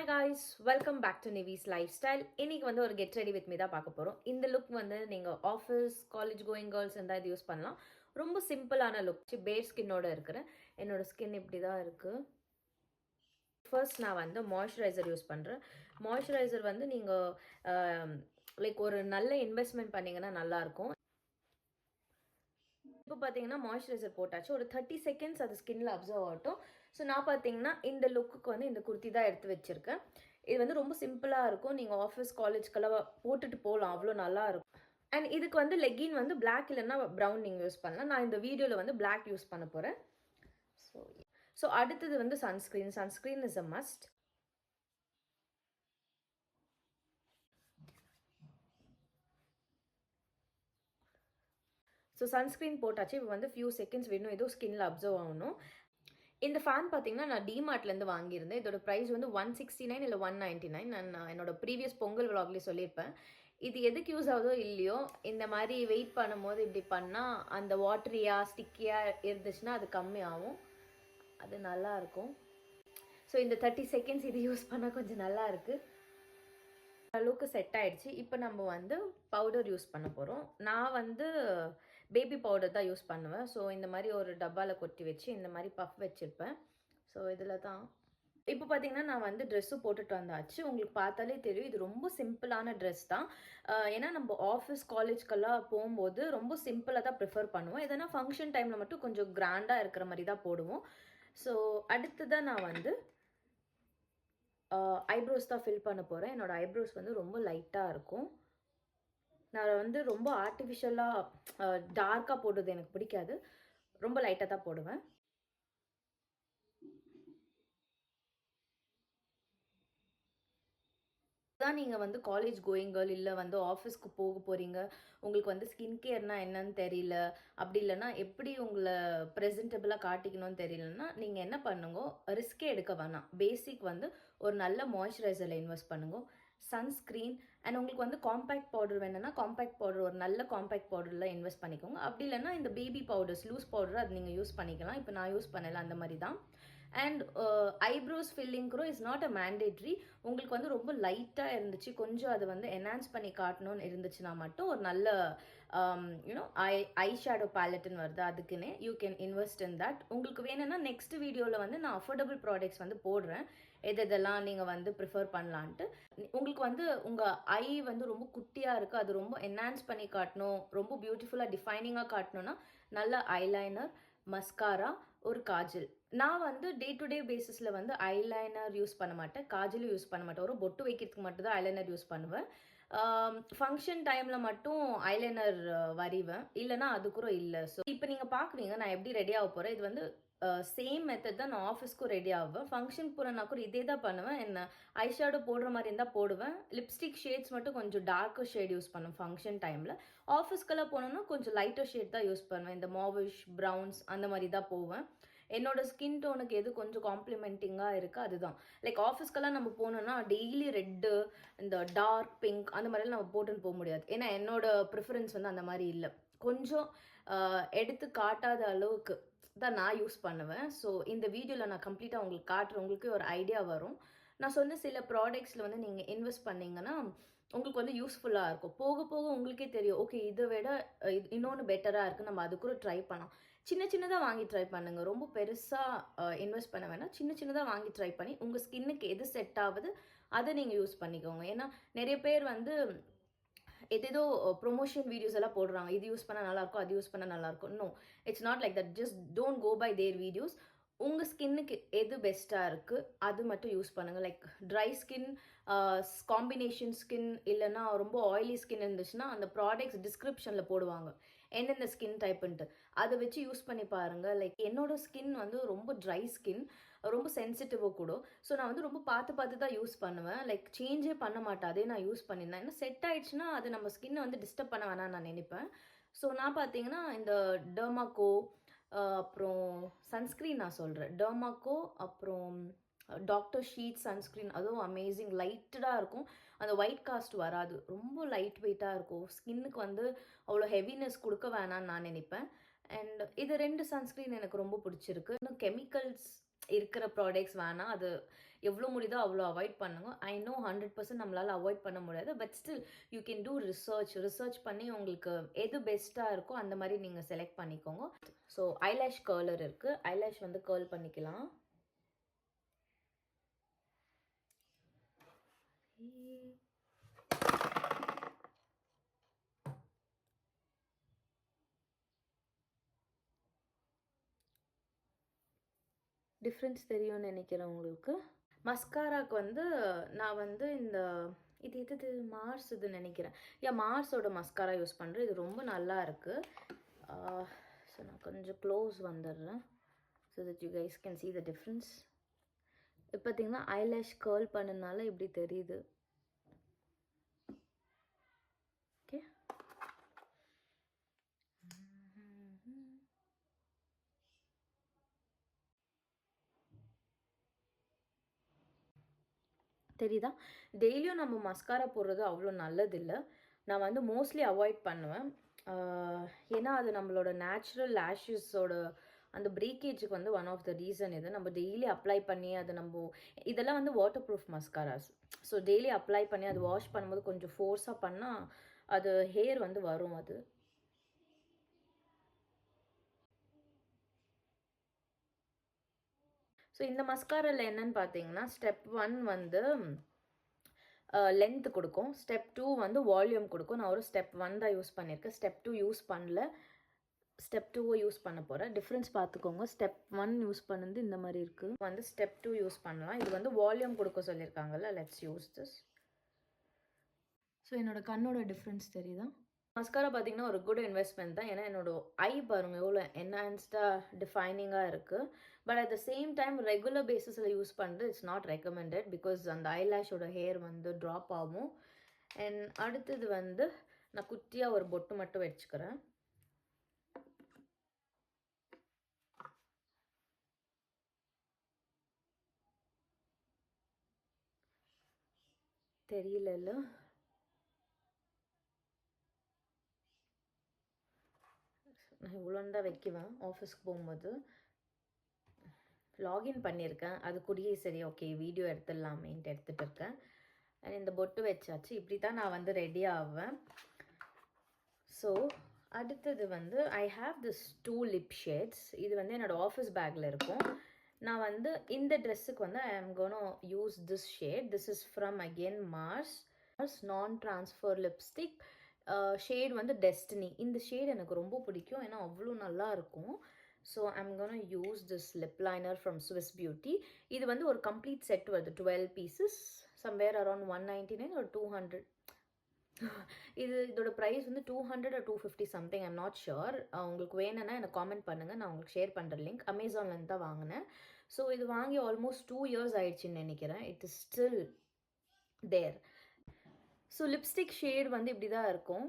Hi guys, welcome back to Nivi's lifestyle. இன்னைக்கு வந்து ஒரு கெட் ரெடி வித் மீ தான் பார்க்க போகிறோம். இந்த லுக் வந்து நீங்கள் ஆஃபீஸ் காலேஜ் கோயிங் கேர்ள்ஸ் இருந்தால் இது யூஸ் பண்ணலாம். ரொம்ப சிம்பிளான லுக். பேர் ஸ்கின்னோட இருக்கிறேன். என்னோட ஸ்கின் இப்படி தான் இருக்குது. ஃபர்ஸ்ட் நான் வந்து மாய்ஸ்சரைசர் யூஸ் பண்ணுறேன். மாய்ஸ்சரைசர் வந்து நீங்கள் லைக் ஒரு நல்ல இன்வெஸ்ட்மெண்ட் பண்ணிங்கன்னா நல்லாயிருக்கும். இப்போ பார்த்தீங்கன்னா மாய்ஸ்சரைசர் போட்டாச்சு. ஒரு 30 செகண்ட்ஸ் அது ஸ்கின்ல அப்சர்வ் ஆகட்டும். ஸோ நான் பார்த்தீங்கன்னா இந்த லுக்குக்கு வந்து இந்த குர்த்தி தான் எடுத்து வச்சுருக்கேன். இது வந்து ரொம்ப சிம்பிளாக இருக்கும். நீங்கள் ஆஃபீஸ் காலேஜ்க்கெல்லாம் போட்டுட்டு போகலாம். அவ்வளோ நல்லா இருக்கும். அண்ட் இதுக்கு வந்து லெகின் வந்து பிளாக் இல்லைன்னா ப்ரௌன் நீங்கள் யூஸ் பண்ணலாம். நான் இந்த வீடியோவில் வந்து பிளாக் யூஸ் பண்ண போகிறேன். ஸோ அடுத்தது வந்து sunscreen. Sunscreen is a must. So sunscreen போட்டாச்சு. இப்போ வந்து ஃபியூ செகண்ட்ஸ் வேணும். ஏதோ ஸ்கின்ல அப்சர்வ் ஆகணும். இந்த ஃபேன் பார்த்தீங்கன்னா நான் டிமார்ட்லேருந்து வாங்கியிருந்தேன். இதோட ப்ரைஸ் வந்து 169 இல்லை 199. நான் என்னோட ப்ரீவியஸ் பொங்கல் விலாக்லேயே சொல்லியிருப்பேன். இது எதுக்கு யூஸ் ஆகுதோ இல்லையோ, இந்த மாதிரி வெயிட் பண்ணும்போது இப்படி பண்ணால் அந்த வாட்டரியாக ஸ்டிக்கியாக இருந்துச்சுன்னா அது கம்மியாகும். அது நல்லாயிருக்கும். ஸோ இந்த 30 செகண்ட்ஸ் இது யூஸ் பண்ணால் கொஞ்சம் நல்லா இருக்குது. அளவுக்கு செட் ஆகிடுச்சு. இப்போ நம்ம வந்து பவுடர் யூஸ் பண்ண போகிறோம். நான் வந்து பேபி பவுடர் தான் யூஸ் பண்ணுவேன். ஸோ இந்த மாதிரி ஒரு டப்பாவில் கொட்டி வச்சு இந்த மாதிரி பஃப் வச்சுருப்பேன். ஸோ இதில் தான் இப்போ பார்த்தீங்கன்னா நான் வந்து ட்ரெஸ்ஸும் போட்டுட்டு வந்தாச்சு. உங்களுக்கு பார்த்தாலே தெரியும் இது ரொம்ப சிம்பிளான ட்ரெஸ் தான். ஏன்னா நம்ம ஆஃபீஸ் காலேஜ்க்கெல்லாம் போகும்போது ரொம்ப சிம்பிளாக தான் ப்ரிஃபர் பண்ணுவோம். எதனா ஃபங்க்ஷன் டைமில் மட்டும் கொஞ்சம் கிராண்டாக இருக்கிற மாதிரி தான் போடுவோம். ஸோ அடுத்ததான் நான் வந்து ஐப்ரோஸ் தான் ஃபில் பண்ண போகிறேன். என்னோடய ஐப்ரோஸ் வந்து ரொம்ப லைட்டாக இருக்கும். நான் வந்து ரொம்ப ஆர்டிஃபிஷியலாக டார்க்காக போடுறது எனக்கு பிடிக்காது. ரொம்ப லைட்டாக தான் போடுவேன். தான் நீங்கள் வந்து காலேஜ் கோயிங் கேர்ள் இல்லை வந்து ஆஃபீஸ்க்கு போக போகிறீங்க, உங்களுக்கு வந்து ஸ்கின் கேர்னால் என்னன்னு தெரியல, அப்படி இல்லைன்னா எப்படி உங்களை ப்ரெசென்டபிளாக காட்டிக்கணும்னு தெரியலன்னா நீங்கள் என்ன பண்ணுங்க, ரிஸ்கே எடுக்க வேணாம். பேசிக் வந்து ஒரு நல்ல மாய்ஸ்சரைசரில் இன்வெஸ்ட் பண்ணுங்க. சன்ஸ்க்ரீன் அண்ட் உங்களுக்கு வந்து காம்பேக்ட் பவுடர் வேணும்னா காம்பேக்ட் பவுடர் ஒரு நல்ல காம்பேக்ட் பவுடரில் இன்வெஸ்ட் பண்ணிக்கோங்க. அப்படி இல்லைன்னா இந்த பேபி பவுடர்ஸ் லூஸ் பவுடர் அது நீங்கள் யூஸ் பண்ணிக்கலாம். இப்போ நான் யூஸ் பண்ணலை அந்த மாதிரி தான். அண்ட் ஐப்ரோஸ் ஃபில்லிங்கிறோம் இஸ் நாட் அ மேண்டேட்ரி. உங்களுக்கு வந்து ரொம்ப லைட்டாக இருந்துச்சு, கொஞ்சம் அதை வந்து என்ஹான்ஸ் பண்ணி காட்டணும்னு இருந்துச்சுன்னா மட்டும் ஒரு நல்ல யூனோ ஐ ஷேடோ பேலட்னு வருது, அதுக்குன்னே you can invest in that. உங்களுக்கு வேணும்னா நெக்ஸ்ட் வீடியோவில் வந்து நான் அஃபோர்டபுள் ப்ராடக்ட்ஸ் வந்து போடுறேன், எதெல்லாம் நீங்கள் வந்து ப்ரிஃபர் பண்ணலான்ட்டு. உங்களுக்கு வந்து உங்கள் ஐ வந்து ரொம்ப குட்டியாக இருக்குது, அது ரொம்ப என்ஹான்ஸ் பண்ணி காட்டணும், ரொம்ப பியூட்டிஃபுல்லாக டிஃபைனிங்காக காட்டணும்னா நல்ல ஐலைனர், மஸ்காரா, ஒரு காஜல். நான் வந்து டே டு டே பேசிஸில் வந்து ஐலைனர் யூஸ் பண்ண மாட்டேன், காஜலும் யூஸ் பண்ண மாட்டேன். ஒரு பொட்டு வைக்கிறதுக்கு மட்டும் தான் ஐலைனர் யூஸ் பண்ணுவேன். ஃபங்க்ஷன் டைமில் மட்டும் ஐலைனர் வரைவேன், இல்லைனா அது கூட இல்லை. ஸோ இப்போ நீங்கள் பார்க்குறீங்க நான் எப்படி ரெடி ஆக போகிறேன். இது வந்து சேம் மெத்தட் தான் நான் ஆஃபீஸ்க்கும் ரெடி ஆகுவேன். ஃபங்க்ஷன் போகிறேன்னா கூட இதே தான் பண்ணுவேன். என்ன ஐஷேடோ போடுற மாதிரி இருந்தால் போடுவேன். லிப்ஸ்டிக் ஷேட்ஸ் மட்டும் கொஞ்சம் டார்க்கர் ஷேட் யூஸ் பண்ணுவேன் ஃபங்க்ஷன் டைமில். ஆஃபீஸ்க்கெல்லாம் போனோன்னா கொஞ்சம் லைட்டர் ஷேட் தான் யூஸ் பண்ணுவேன். இந்த மாவிஷ் ப்ரௌன்ஸ் அந்த மாதிரி தான் போவேன். என்னோட ஸ்கின் டோனுக்கு எது கொஞ்சம் காம்ப்ளிமெண்டிங்காக இருக்குது அதுதான். லைக் ஆஃபீஸ்க்கெல்லாம் நம்ம போனோம்னா டெய்லி ரெட்டு, இந்த டார்க் பிங்க் அந்த மாதிரிலாம் நம்ம போட்டுன்னு போக முடியாது. ஏன்னா என்னோட ப்ரிஃபரன்ஸ் வந்து அந்த மாதிரி இல்லை. கொஞ்சம் எடுத்து காட்டாத அளவுக்கு தான் நான் யூஸ் பண்ணுவேன். ஸோ இந்த வீடியோவில் நான் கம்ப்ளீட்டாக உங்களுக்கு காட்டுறேன், உங்களுக்கு ஒரு ஐடியா வரும். நான் சொன்ன சில ப்ராடக்ட்ஸில் வந்து நீங்கள் இன்வெஸ்ட் பண்ணிங்கன்னா உங்களுக்கு வந்து யூஸ்ஃபுல்லாக இருக்கும். போக போக உங்களுக்கே தெரியும், ஓகே இதை விட இன்னொன்று பெட்டராக இருக்குது, நம்ம அது கூட ட்ரை பண்ணலாம். சின்ன சின்னதாக வாங்கி ட்ரை பண்ணுங்கள், ரொம்ப பெருசாக இன்வெஸ்ட் பண்ண வேணாம். சின்ன சின்னதாக வாங்கி ட்ரை பண்ணி உங்கள் ஸ்கின்னுக்கு எது செட் ஆகுது அதை நீங்கள் யூஸ் பண்ணிக்கோங்க. ஏன்னா நிறைய பேர் வந்து ஏதேதோ ப்ரொமோஷன் வீடியோஸ் எல்லாம் போடுறாங்க, இது யூஸ் பண்ணால் நல்லாயிருக்கும், அது யூஸ் பண்ணால் நல்லாயிருக்கும். No, it's not like that. Just don't go by their videos. உங்கள் ஸ்கின்னுக்கு எது பெஸ்ட்டாக இருக்குது அது மட்டும் யூஸ் பண்ணுங்கள். Like dry skin, combination skin, இல்லைன்னா ரொம்ப ஆயிலி ஸ்கின் இருந்துச்சுன்னா அந்த ப்ராடக்ட்ஸ் டிஸ்கிரிப்ஷனில் போடுவாங்க எந்தெந்த ஸ்கின் டைப்புன்ட்டு. அதை வச்சு யூஸ் பண்ணி பாருங்கள். லைக் என்னோடய ஸ்கின் வந்து ரொம்ப ட்ரை ஸ்கின், ரொம்ப சென்சிட்டிவாக கூட. ஸோ நான் வந்து ரொம்ப பார்த்து தான் யூஸ் பண்ணுவேன். லைக் சேஞ்சே பண்ண மாட்டேன், அதே நான் யூஸ் பண்ணியிருந்தேன். ஏன்னா செட் ஆகிடுச்சுன்னா அது நம்ம ஸ்கின்னை வந்து டிஸ்டர்ப் பண்ண வேணாம்னு நான் நினைப்பேன். ஸோ நான் பார்த்தீங்கன்னா இந்த டெர்மாக்கோ, அப்புறம் சன்ஸ்க்ரீன் நான் சொல்கிறேன், டெர்மாக்கோ, அப்புறம் டாக்டர் ஷீட் சன்ஸ்க்ரீன், அதுவும் அமேசிங் லைட்டடாக இருக்கும். அந்த ஒயிட் காஸ்ட் வராது, ரொம்ப லைட் வெயிட்டாக இருக்கும். ஸ்கின்னுக்கு வந்து அவ்வளோ ஹெவினஸ் கொடுக்க வேணான்னு நான் நினைப்பேன். அண்ட் இது 2 சன்ஸ்க்ரீன் எனக்கு ரொம்ப பிடிச்சிருக்கு. இன்னும் கெமிக்கல்ஸ் இருக்கிற ப்ராடக்ட்ஸ் வேணாம். அது எவ்வளோ முடியுதோ அவ்வளோ அவாய்ட் பண்ணுங்க. ஐ நோ 100% நம்மளால் அவாய்ட் பண்ண முடியாது. But still you can do research பண்ணி உங்களுக்கு எது பெஸ்ட்டாக இருக்கோ அந்த மாதிரி நீங்கள் செலக்ட் பண்ணிக்கோங்க. ஸோ ஐலேஷ் கர்லர் இருக்குது. ஐலேஷ் வந்து கர்ல் பண்ணிக்கலாம். டிஃப்ரென்ஸ் தெரியும்னு நினைக்கிறேன் உங்களுக்கு. மஸ்காராக்கு வந்து நான் வந்து இந்த இது மார்ஸ் இது நினைக்கிறேன். மார்ஸோட மஸ்காரா யூஸ் பண்ணுறேன். இது ரொம்ப நல்லா இருக்குது. ஸோ நான் கொஞ்சம் க்ளோஸ் வந்துடுறேன் so that you guys can see the difference. இப்போ பார்த்தீங்கன்னா ஐலேஷ் கர்ல் பண்ணனால இப்படி தெரியுது. ஓகே, தெரியுதா? டெய்லியும் நம்ம மஸ்காரா போடுறது அவ்வளோ நல்லதில்லை. நான் வந்து மோஸ்ட்லி அவாய்ட் பண்ணுவேன். ஏன்னா அது நம்மளோட நேச்சுரல் லேஷஸோட அந்த பிரேக்கேஜுக்கு வந்து ஒன் ஆஃப் த ரீசன் இது. நம்ம டெய்லி அப்ளை பண்ணி அது நம்ம இதெல்லாம் வந்து water proof mascaras. So daily apply பண்ணி அது வாஷ் பண்ணும்போது கொஞ்சம் ஃபோர்ஸாக பண்ணால் அது ஹேர் வந்து வரும். அது ஸோ இந்த மஸ்காராவில் என்னன்னு பார்த்தீங்கன்னா, ஸ்டெப் 1 வந்து லென்த் கொடுக்கும். ஸ்டெப் 2 வந்து வால்யூம் கொடுக்கும். நான் ஒரு ஸ்டெப் 1 தான் யூஸ் பண்ணியிருக்கேன். ஸ்டெப் 2 யூஸ் பண்ணல. ஸ்டெப் 2 யூஸ் பண்ண போகிறேன். டிஃப்ரென்ஸ் பார்த்துக்கோங்க. ஸ்டெப் 1 யூஸ் பண்ணது இந்த மாதிரி இருக்குது. வந்து ஸ்டெப் 2 யூஸ் பண்ணலாம். இது வந்து வால்யூம் கொடுக்க சொல்லியிருக்காங்கல்ல. Let's use this. ஸோ என்னோட கண்ணோட டிஃப்ரென்ஸ் தெரியுதா? மஸ்காரா பார்த்தீங்கன்னா ஒரு குட் இன்வெஸ்ட்மெண்ட் தான். ஏன்னா என்னோட ஐ பாருங்கள் எவ்வளோ என்ஹான்ஸ்டாக டிஃபைனிங்காக இருக்குது. But at the same time regular பேசிஸில் யூஸ் பண்ணுறது இட்ஸ் நாட் ரெக்கமெண்டட். பிகாஸ் அந்த ஐலேஷோட ஹேர் வந்து ட்ராப் ஆகும். அண்ட் அடுத்தது வந்து நான் குட்டியாக ஒரு பொட்டு மட்டும் வச்சுக்கிறேன். தெரியல. நான் இவ்வளோண்டா வைக்குவேன் ஆஃபீஸ்க்கு போகும்போது. லாகின் பண்ணியிருக்கேன். அது கூடயே சரி ஓகே வீடியோ எடுத்துடலாமேன்ட்டு எடுத்துகிட்டு இருக்கேன். அண்ட் இந்த பொட்டு வச்சாச்சு. இப்படி தான் நான் வந்து ரெடி ஆவேன். ஸோ அடுத்தது வந்து I have this 2 lip shades. இது வந்து என்னோடய ஆஃபீஸ் பேக்கில் இருக்கும். நான் வந்து இந்த ட்ரெஸ்ஸுக்கு வந்து I am gonna use this shade. This is from again Mars non transfer lipstick. Shade வந்து டெஸ்டினி. இந்த ஷேட் எனக்கு ரொம்ப பிடிக்கும். ஏன்னா அவ்வளோ நல்லா இருக்கும். So I'm gonna use this lip liner from Swiss Beauty. இது வந்து ஒரு கம்ப்ளீட் செட் வருது. 12 பீசஸ். Somewhere around 199 or 200. இதோட ப்ரைஸ் வந்து 200 or 250 something. I'm not sure. உங்களுக்கு வேணும்னா எனக்கு காமெண்ட் பண்ணுங்கள். நான் உங்களுக்கு ஷேர் பண்ணுற லிங்க். அமேசான்லேருந்து தான் வாங்கினேன். ஸோ இது வாங்கி ஆல்மோஸ்ட் 2 years ஆயிடுச்சுன்னு நினைக்கிறேன். It is still there. So lipstick shade வந்து இப்படி தான் இருக்கும்.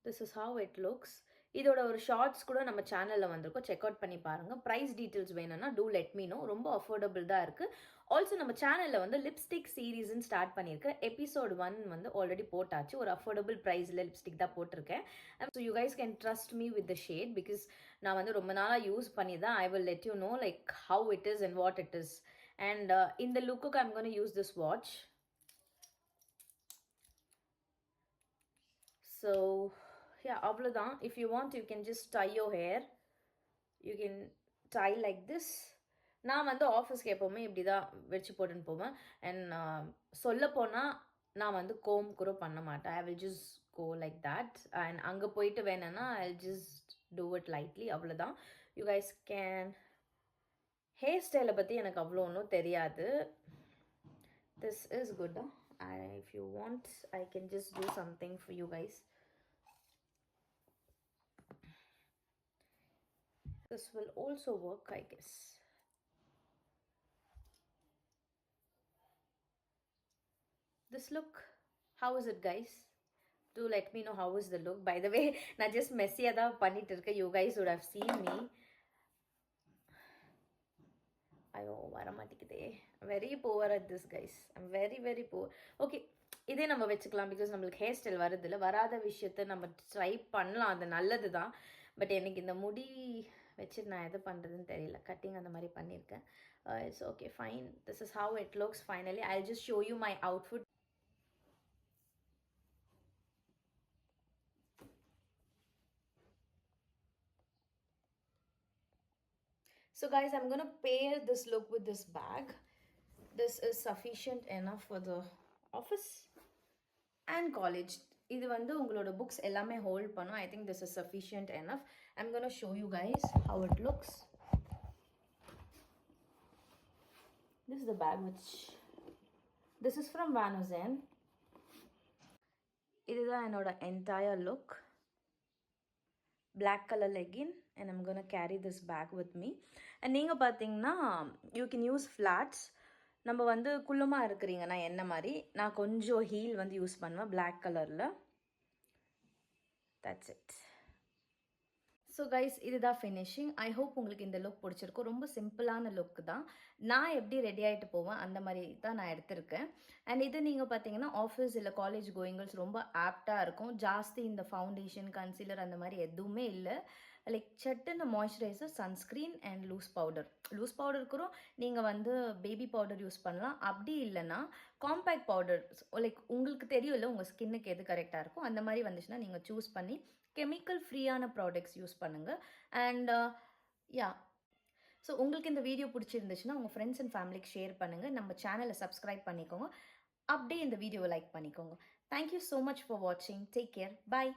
This is how it looks. இதோட ஒரு ஷார்ட்ஸ் கூட நம்ம சேனலில் வந்திருக்கோம். செக் அவுட் பண்ணி பாருங்கள். ப்ரைஸ் டீட்டெயில்ஸ் வேணும்னா டூ லெட் மீ நோ. ரொம்ப அஃபோர்டபுள் தான் இருக்குது. ஆல்சோ நம்ம சேனலில் வந்து லிப்ஸ்டிக் சீரீஸ்ன்னு ஸ்டார்ட் பண்ணியிருக்கேன். எபிசோட் 1 வந்து ஆல்ரெடி போட்டாச்சு. ஒரு அஃபோர்டபுள் ப்ரைஸில் லிப்ஸ்டிக் தான் போட்டிருக்கேன். So you guys can trust me with the shade. Because நான் வந்து ரொம்ப நாளாக யூஸ் பண்ணி தான் I will let you know like how it is and what it is. And இந்த லுக்குக்கு I'm gonna use this watch. So yeah, அவ்வளோதான். If you want you can just tie your hair. You can tie like this. நான் வந்து ஆஃபீஸ்க்கு எப்போவுமே இப்படி தான் வச்சு போட்டுன்னு போவேன். அண்ட் சொல்லப்போனால் நான் வந்து கோம் கூட பண்ண மாட்டேன். I will just go like that. And அங்கே போயிட்டு வேணும்னா I just do it lightly. அவ்வளோதான். You guys can. ஹேர் ஸ்டைலை பற்றி எனக்கு அவ்வளோ ஒன்றும் தெரியாது. This is good. If you want I can just do something for you guys. This will also work, I guess. This look, how is it guys? Do let me know how is the look. By the way, நான் just messy-ஆ தான் பண்ணிட்டு இருக்கேன். You guys would have seen me. ஐயோ வர மாட்டேங்குதே. Very poor at this guys. I'm very very poor. Okay, இதே நம்ம வச்சுக்கலாம். பிகாஸ் நம்மளுக்கு ஹேர் ஸ்டைல் வருது இல்லை. வராத விஷயத்த நம்ம ட்ரை பண்ணலாம். அது நல்லது தான். பட் எனக்கு இந்த முடி வச்சுட்டு நான் எது பண்ணுறதுன்னு தெரியல. கட்டிங் அந்த மாதிரி பண்ணியிருக்கேன். It's okay fine. This is how it looks finally. I just show you my outfit. So guys, I'm going to pair this look with this bag. This is sufficient enough for the office and college. இது வந்து உங்களோட books எல்லாமே hold பண்ணும். I think this is sufficient enough. I'm going to show you guys how it looks. This is the bag this is from Van Heusen. இதுதான் என்னோட entire look. Black color legging, and I'm going to carry this bag with me. And நீங்கள் பார்த்தீங்கன்னா you can use flats. நம்ம வந்து குள்ளமாக இருக்கிறீங்கன்னா என்ன மாதிரி நான் கொஞ்சம் ஹீல் வந்து யூஸ் பண்ணுவேன் black கலரில். That's it. ஸோ கைஸ் இதுதான் ஃபினிஷிங். ஐ ஹோப் உங்களுக்கு இந்த லுக் பிடிச்சிருக்கும். ரொம்ப சிம்பிளான லுக் தான். நான் எப்படி ரெடி ஆகிட்டு போவேன் அந்த மாதிரி தான் நான் எடுத்திருக்கேன். அண்ட் இது நீங்கள் பார்த்தீங்கன்னா ஆஃபீஸ் இல்லை காலேஜ் கோயிங்கர்ஸ் ரொம்ப ஆப்டாக இருக்கும். ஜாஸ்தி இந்த ஃபவுண்டேஷன் கன்சீலர் அந்த மாதிரி எதுவுமே இல்லை. லைக் சட்டுன்னு மாய்ஸ்சரைசர், சன்ஸ்க்ரீன் அண்ட் லூஸ் பவுடருக்கும் நீங்கள் வந்து பேபி பவுடர் யூஸ் பண்ணலாம். அப்படி இல்லைன்னா காம்பேக்ட் பவுடர், லைக் உங்களுக்கு தெரியும் இல்லை உங்கள் ஸ்கின்னுக்கு எது கரெக்டாக இருக்கும் அந்த மாதிரி வந்துச்சுன்னா நீங்கள் சூஸ் பண்ணி கெமிக்கல் ஃப்ரீயான ப்ராடக்ட்ஸ் யூஸ் பண்ணுங்கள். அண்ட் யா, ஸோ உங்களுக்கு இந்த வீடியோ பிடிச்சிருந்துச்சுன்னா உங்கள் ஃப்ரெண்ட்ஸ் அண்ட் ஃபேமிலிக்கு ஷேர் பண்ணுங்கள். நம்ம சேனலை சப்ஸ்கிரைப் பண்ணிக்கோங்க. அப்படியே இந்த வீடியோவை லைக் பண்ணிக்கோங்க. தேங்க்யூ ஸோ மச் ஃபார் வாட்சிங். Take care. பாய்.